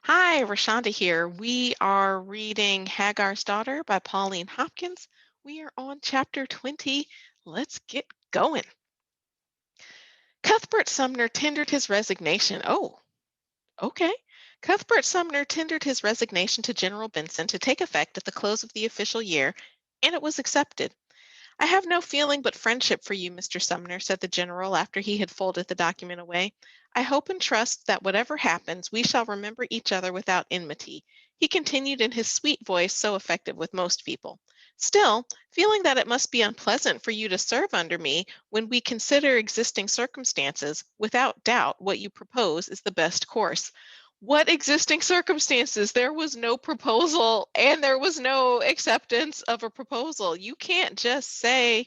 Hi, Rashonda here. We are reading Hagar's Daughter by Pauline Hopkins. We are on chapter 20. Let's get going. Cuthbert Sumner tendered his resignation. Oh, okay. Cuthbert Sumner tendered his resignation to General Benson to take effect at the close of the official year, and it was accepted. I have no feeling but friendship for you, Mr. Sumner, said the general after he had folded the document away. I hope and trust that whatever happens, we shall remember each other without enmity. He continued in his sweet voice, so effective with most people. Still, feeling that it must be unpleasant for you to serve under me when we consider existing circumstances, without doubt what you propose is the best course. What existing circumstances? There was no proposal and there was no acceptance of a proposal. You can't just say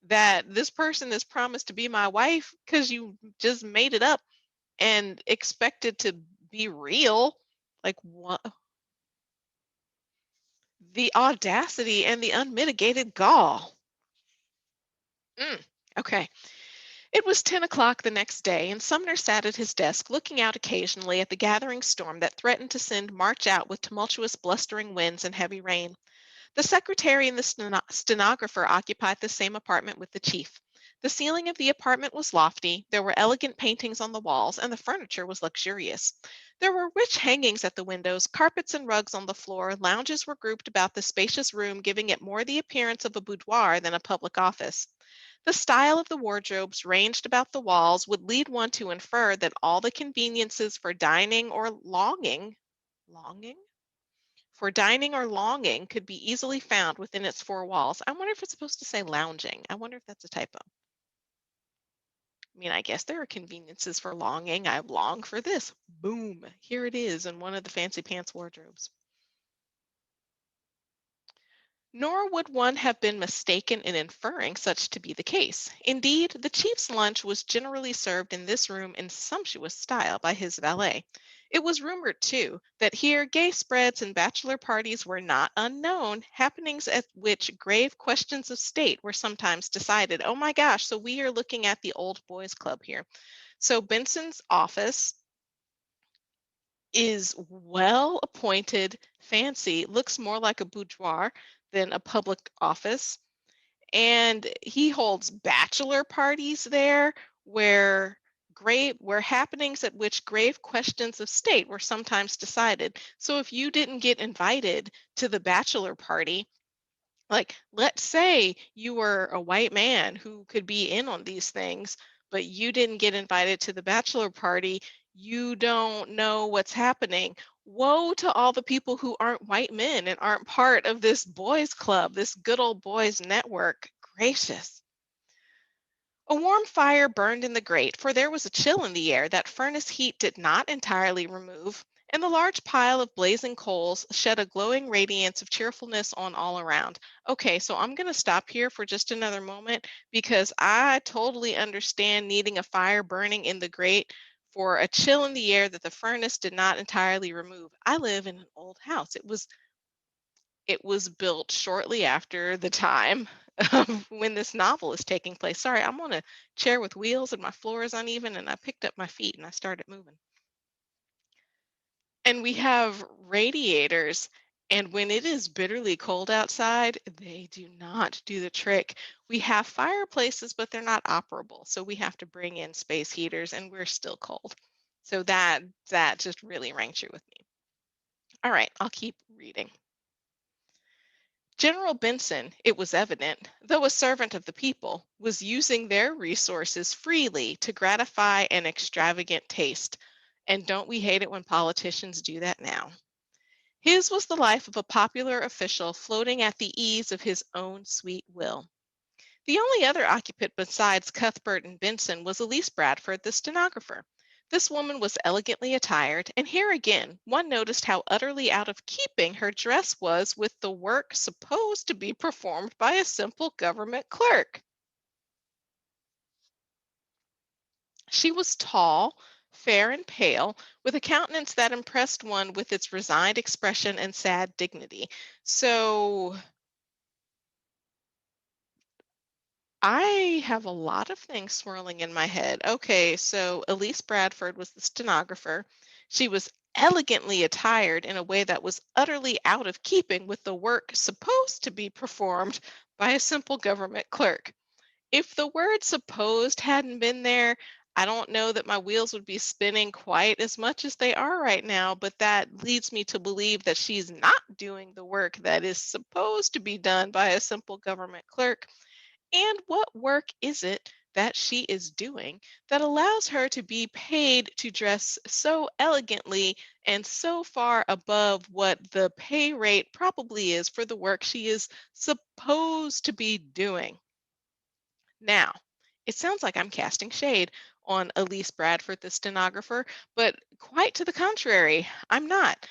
that this person is promised to be my wife because you just made it up and expect it to be real. Like, what? The audacity and the unmitigated gall. Okay. It was 10 o'clock the next day, and Sumner sat at his desk looking out occasionally at the gathering storm that threatened to send March out with tumultuous, blustering winds and heavy rain. The secretary and the stenographer occupied the same apartment with the chief. The ceiling of the apartment was lofty, there were elegant paintings on the walls, and the furniture was luxurious. There were rich hangings at the windows, carpets and rugs on the floor, lounges were grouped about the spacious room, giving it more the appearance of a boudoir than a public office. The style of the wardrobes ranged about the walls would lead one to infer that all the conveniences for dining or longing? For dining or longing could be easily found within its four walls. I wonder if it's supposed to say lounging. I wonder if that's a typo. I mean, I guess there are conveniences for longing. I long for this. Boom. Here it is in one of the fancy pants wardrobes. Nor would one have been mistaken in inferring such to be the case. Indeed, the chief's lunch was generally served in this room in sumptuous style by his valet. It was rumored, too, that here gay spreads and bachelor parties were not unknown, happenings at which grave questions of state were sometimes decided. Oh my gosh, so we are looking at the old boys club here. So Benson's office is well appointed, fancy, looks more like a boudoir than a public office. And he holds bachelor parties there where happenings at which grave questions of state were sometimes decided. So if you didn't get invited to the bachelor party, like, let's say you were a white man who could be in on these things, but you didn't get invited to the bachelor party, you don't know what's happening. Woe to all the people who aren't white men and aren't part of this boys club, this good old boys network. Gracious. A warm fire burned in the grate, for there was a chill in the air that furnace heat did not entirely remove, and the large pile of blazing coals shed a glowing radiance of cheerfulness on all around. Okay, so I'm going to stop here for just another moment because I totally understand needing a fire burning in the grate for a chill in the air that the furnace did not entirely remove. I live in an old house. It was built shortly after the time of when this novel is taking place. Sorry, I'm on a chair with wheels and my floor is uneven, and I picked up my feet and I started moving. And we have radiators, and when it is bitterly cold outside, they do not do the trick. We have fireplaces, but they're not operable, so we have to bring in space heaters, and we're still cold. So that just really rang true with me. All right, I'll keep reading. General Benson, it was evident, though a servant of the people, was using their resources freely to gratify an extravagant taste. And don't we hate it when politicians do that now? His was the life of a popular official floating at the ease of his own sweet will. The only other occupant besides Cuthbert and Benson was Elise Bradford, the stenographer. This woman was elegantly attired, and here again one noticed how utterly out of keeping her dress was with the work supposed to be performed by a simple government clerk. She was tall, fair, and pale, with a countenance that impressed one with its resigned expression and sad dignity. So I have a lot of things swirling in my head. Okay, so Elise Bradford was the stenographer. She was elegantly attired in a way that was utterly out of keeping with the work supposed to be performed by a simple government clerk. If the word supposed hadn't been there, I don't know that my wheels would be spinning quite as much as they are right now, but that leads me to believe that she's not doing the work that is supposed to be done by a simple government clerk. And what work is it that she is doing that allows her to be paid to dress so elegantly and so far above what the pay rate probably is for the work she is supposed to be doing? Now, it sounds like I'm casting shade on Elise Bradford, the stenographer, but quite to the contrary, I'm not.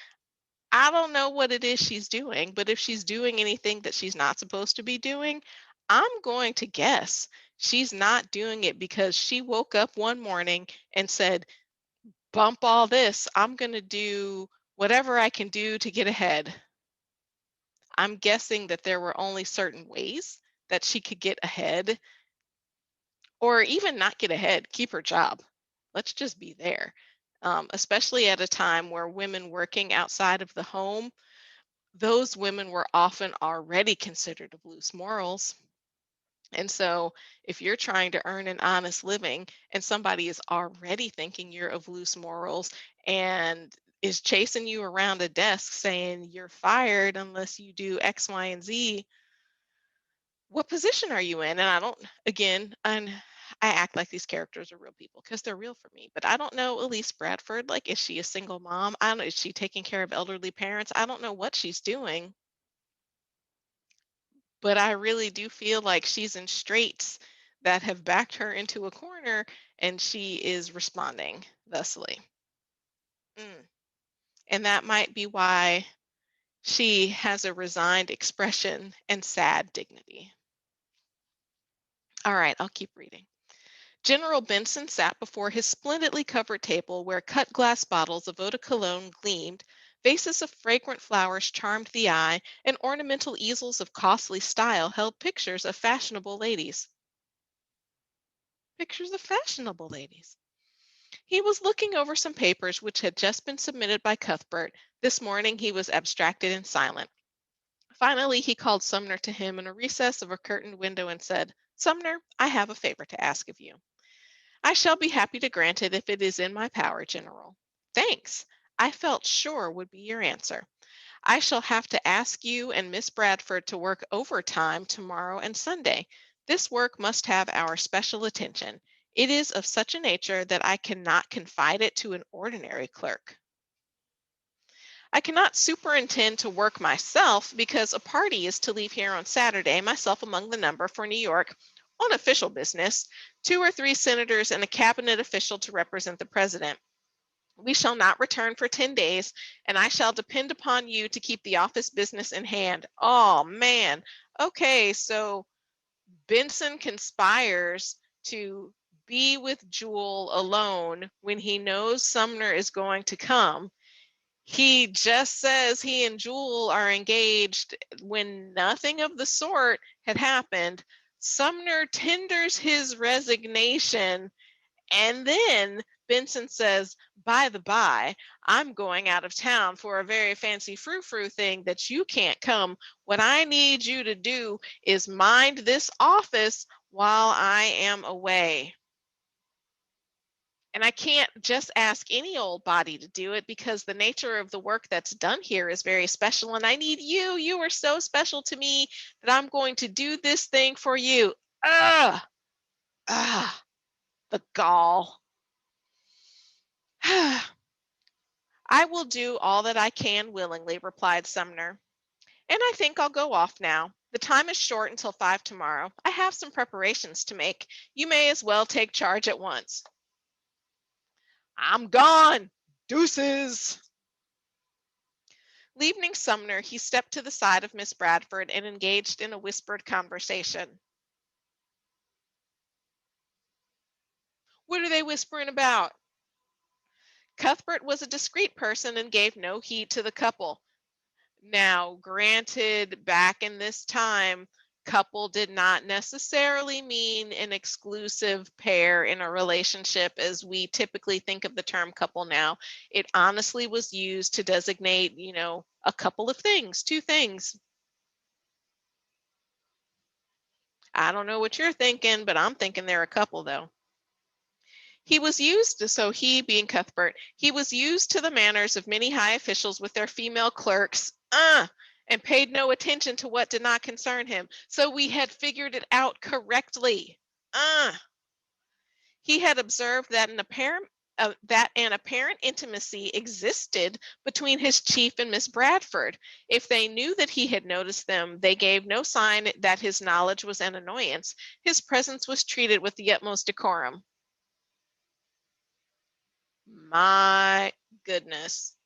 I don't know what it is she's doing, but if she's doing anything that she's not supposed to be doing, I'm going to guess she's not doing it because she woke up one morning and said, bump all this. I'm going to do whatever I can do to get ahead. I'm guessing that there were only certain ways that she could get ahead or even not get ahead, keep her job. Let's just be there. Especially at a time where women working outside of the home, those women were often already considered of loose morals. And so, if you're trying to earn an honest living and somebody is already thinking you're of loose morals and is chasing you around a desk saying you're fired unless you do X, Y, and Z, what position are you in? And I don't, again, and I act like these characters are real people because they're real for me. But I don't know Elise Bradford. Like, is she a single mom? I don't know. Is she taking care of elderly parents? I don't know what she's doing, but I really do feel like she's in straits that have backed her into a corner and she is responding thusly. Mm. And that might be why she has a resigned expression and sad dignity. All right, I'll keep reading. General Benson sat before his splendidly covered table where cut glass bottles of eau de cologne gleamed, vases of fragrant flowers charmed the eye, and ornamental easels of costly style held pictures of fashionable ladies. Pictures of fashionable ladies. He was looking over some papers which had just been submitted by Cuthbert. This morning he was abstracted and silent. Finally, he called Sumner to him in a recess of a curtained window and said, Sumner, I have a favor to ask of you. I shall be happy to grant it if it is in my power, General. Thanks. I felt sure would be your answer. I shall have to ask you and Miss Bradford to work overtime tomorrow and Sunday. This work must have our special attention. It is of such a nature that I cannot confide it to an ordinary clerk. I cannot superintend to work myself because a party is to leave here on Saturday, myself among the number, for New York on official business, 2 or 3 senators and a cabinet official to represent the president. We shall not return for 10 days, and I shall depend upon you to keep the office business in hand. Oh, man. Okay, so Benson conspires to be with Jewel alone when he knows Sumner is going to come. He just says he and Jewel are engaged when nothing of the sort had happened. Sumner tenders his resignation, and then Benson says, by the by, I'm going out of town for a very fancy frou-frou thing that you can't come. What I need you to do is mind this office while I am away. And I can't just ask any old body to do it because the nature of the work that's done here is very special. And I need you. You are so special to me that I'm going to do this thing for you. Ugh. Ah, the gall. I will do all that I can willingly, replied Sumner. And I think I'll go off now. The time is short until 5 tomorrow. I have some preparations to make. You may as well take charge at once. I'm gone. Deuces. Leaving Sumner, he stepped to the side of Miss Bradford and engaged in a whispered conversation. What are they whispering about? Cuthbert was a discreet person and gave no heed to the couple. Now, granted, back in this time, Couple did not necessarily mean an exclusive pair in a relationship as we typically think of the term couple now. It honestly was used to designate, a couple of things, two things. I don't know what you're thinking, but I'm thinking they're a couple though. He was used, so he being Cuthbert, he was used to the manners of many high officials with their female clerks, and paid no attention to what did not concern him. So we had figured it out correctly. He had observed that an apparent intimacy existed between his chief and Miss Bradford. If they knew that he had noticed them, they gave no sign that his knowledge was an annoyance. His presence was treated with the utmost decorum. My goodness.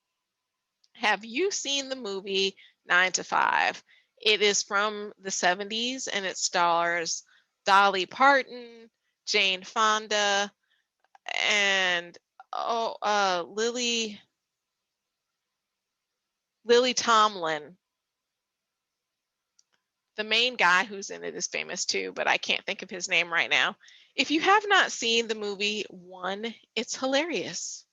Have you seen the movie 9 to 5? It is from the 70s and it stars Dolly Parton, Jane Fonda, and Lily Tomlin. The main guy who's in it is famous too, but I can't think of his name right now. If you have not seen the movie, one, it's hilarious.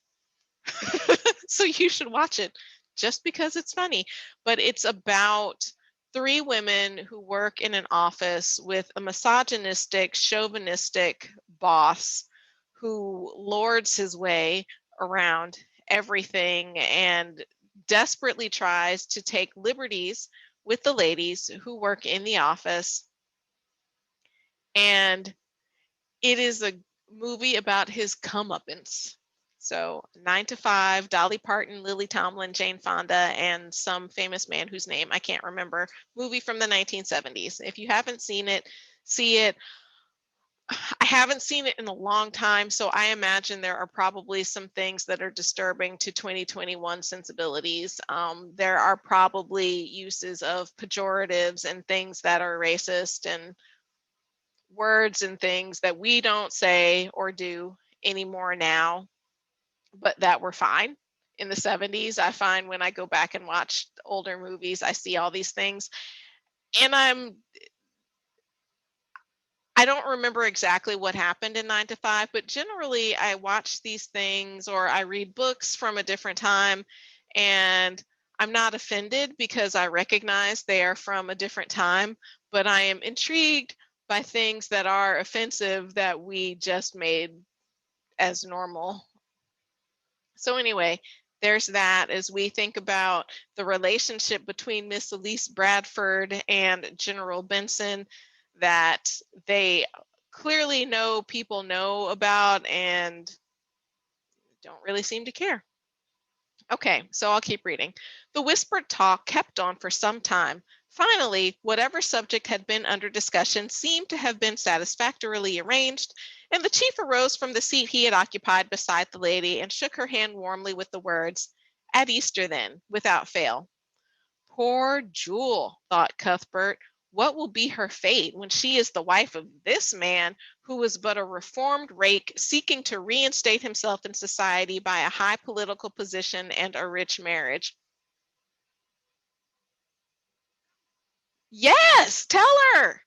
So you should watch it just because it's funny. But it's about three women who work in an office with a misogynistic, chauvinistic boss who lords his way around everything and desperately tries to take liberties with the ladies who work in the office. And it is a movie about his comeuppance. So 9 to 5, Dolly Parton, Lily Tomlin, Jane Fonda, and some famous man whose name I can't remember. Movie from the 1970s. If you haven't seen it, see it. I haven't seen it in a long time, so I imagine there are probably some things that are disturbing to 2021 sensibilities. There are probably uses of pejoratives and things that are racist and words and things that we don't say or do anymore now, but that were fine in the 70s. I find when I go back and watch older movies, I see all these things. And I don't remember exactly what happened in 9 to 5, but generally I watch these things or I read books from a different time and I'm not offended because I recognize they are from a different time, but I am intrigued by things that are offensive that we just made as normal. So anyway, there's that as we think about the relationship between Miss Elise Bradford and General Benson that they clearly people know about and don't really seem to care. Okay, so I'll keep reading. The whispered talk kept on for some time. Finally, whatever subject had been under discussion seemed to have been satisfactorily arranged, and the chief arose from the seat he had occupied beside the lady and shook her hand warmly with the words, "At Easter, then, without fail." Poor Jewel, thought Cuthbert. What will be her fate when she is the wife of this man who was but a reformed rake seeking to reinstate himself in society by a high political position and a rich marriage? Yes, tell her.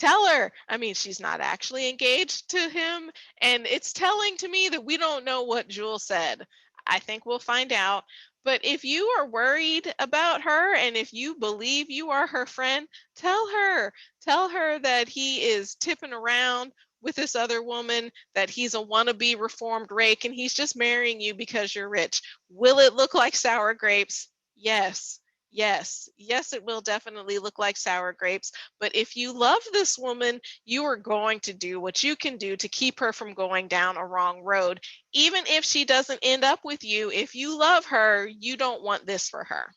Tell her. I mean, she's not actually engaged to him. And it's telling to me that we don't know what Jewel said. I think we'll find out. But if you are worried about her and if you believe you are her friend, tell her. Tell her that he is tipping around with this other woman, that he's a wannabe reformed rake and he's just marrying you because you're rich. Will it look like sour grapes? Yes. Yes, yes, it will definitely look like sour grapes. But if you love this woman, you are going to do what you can do to keep her from going down a wrong road. Even if she doesn't end up with you, if you love her, you don't want this for her.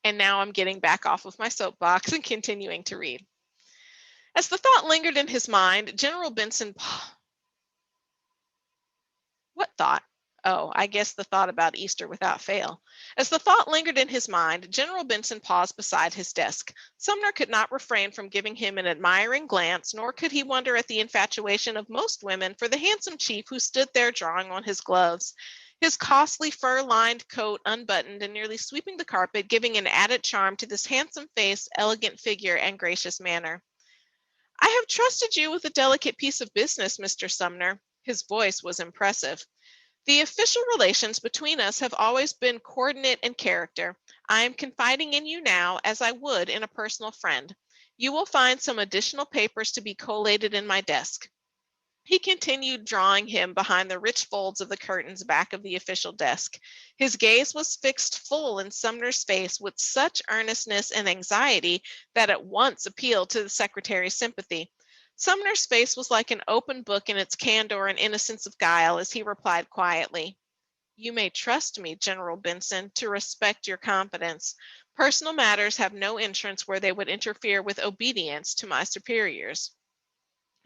And now I'm getting back off of my soapbox and continuing to read. As the thought lingered in his mind, General Benson, what thought? Oh, I guess the thought about Easter without fail. As the thought lingered in his mind, General Benson paused beside his desk. Sumner could not refrain from giving him an admiring glance, nor could he wonder at the infatuation of most women for the handsome chief who stood there drawing on his gloves. his costly fur-lined coat unbuttoned and nearly sweeping the carpet, giving an added charm to this handsome face, elegant figure, and gracious manner. I have trusted you with a delicate piece of business, Mr. Sumner. His voice was impressive. The official relations between us have always been coordinate in character. I am confiding in you now as I would in a personal friend. You will find some additional papers to be collated in my desk. He continued, drawing him behind the rich folds of the curtains back of the official desk. His gaze was fixed full in Sumner's face with such earnestness and anxiety that at once appealed to the secretary's sympathy. Sumner's face was like an open book in its candor and innocence of guile as he replied quietly, "You may trust me, General Benson, to respect your confidence. Personal matters have no entrance where they would interfere with obedience to my superiors.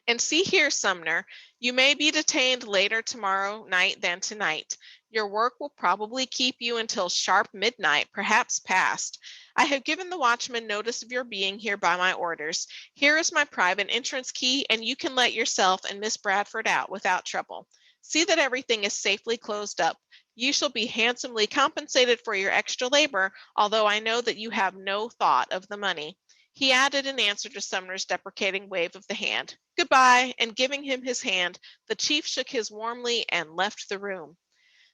And see here, Sumner, you may be detained later tomorrow night than tonight. Your work will probably keep you until sharp midnight, perhaps past. I have given the watchman notice of your being here by my orders. Here is my private entrance key, and you can let yourself and Miss Bradford out without trouble. See that everything is safely closed up. You shall be handsomely compensated for your extra labor, although I know that you have no thought of the money." He added in answer to Sumner's deprecating wave of the hand, "Goodbye," and giving him his hand, the chief shook his warmly and left the room.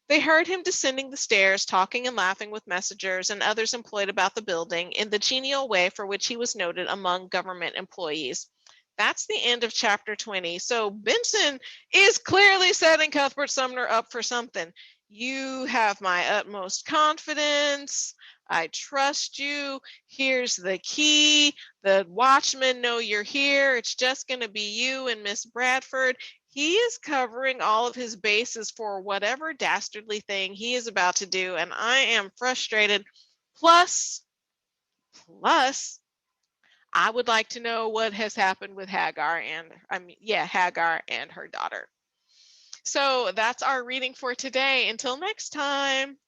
They heard him descending the stairs, talking and laughing with messengers and others employed about the building in the genial way for which he was noted among government employees. That's the end of chapter 20. So Benson is clearly setting Cuthbert Sumner up for something. You have my utmost confidence. I trust you. Here's the key. The watchmen know you're here. It's just going to be you and Miss Bradford. He is covering all of his bases for whatever dastardly thing he is about to do, and I am frustrated. Plus, I would like to know what has happened with Hagar and Hagar and her daughter. So that's our reading for today. Until next time.